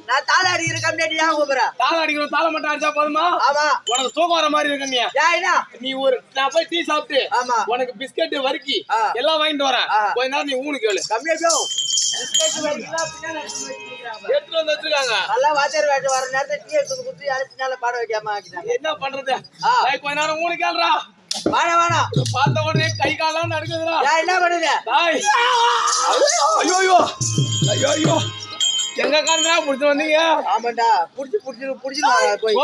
நான் தாள அடிக்கிற கம்மியாட்டி ஏன் கூப்பிடுற? தாள அடிக்கிற தாள மட்டும் அடிச்சா போதுமா? ஆமா. உனக்கு தூக்கம் வர மாதிரி இருக்கு நீ. ஏன்னா நீ ஒரு நான் போய் டீ சாப்பிட்டு ஆமா உனக்கு பிஸ்கட் வறுக்கி எல்லாம் வாங்கிட்டு வரேன். கொஞ்ச நேரம் நீ ஊனு கேளு. கம்மியா போ. பிஸ்கட் வறுக்கிலாம் பின்னால எடுத்து வந்து வச்சிருக்காங்க. நல்லா வாத்தியார் வேட்டு வர நேரத்துல டீ எடுத்து குத்தி அரை பின்னால பாட வைக்காம ஆக்கிட்டாங்க. என்ன பண்றது? கொஞ்ச நேரம் ஊனு கேளுடா. வாடா பார்த்த உடனே கை கால்லாம் நடுக்குதுடா. என்ன பண்ணுது? ஐயோ ஐயோ எங்க காரணமா புடிச்சு வந்தீங்க? ஆமாண்டா புடிச்சு போய்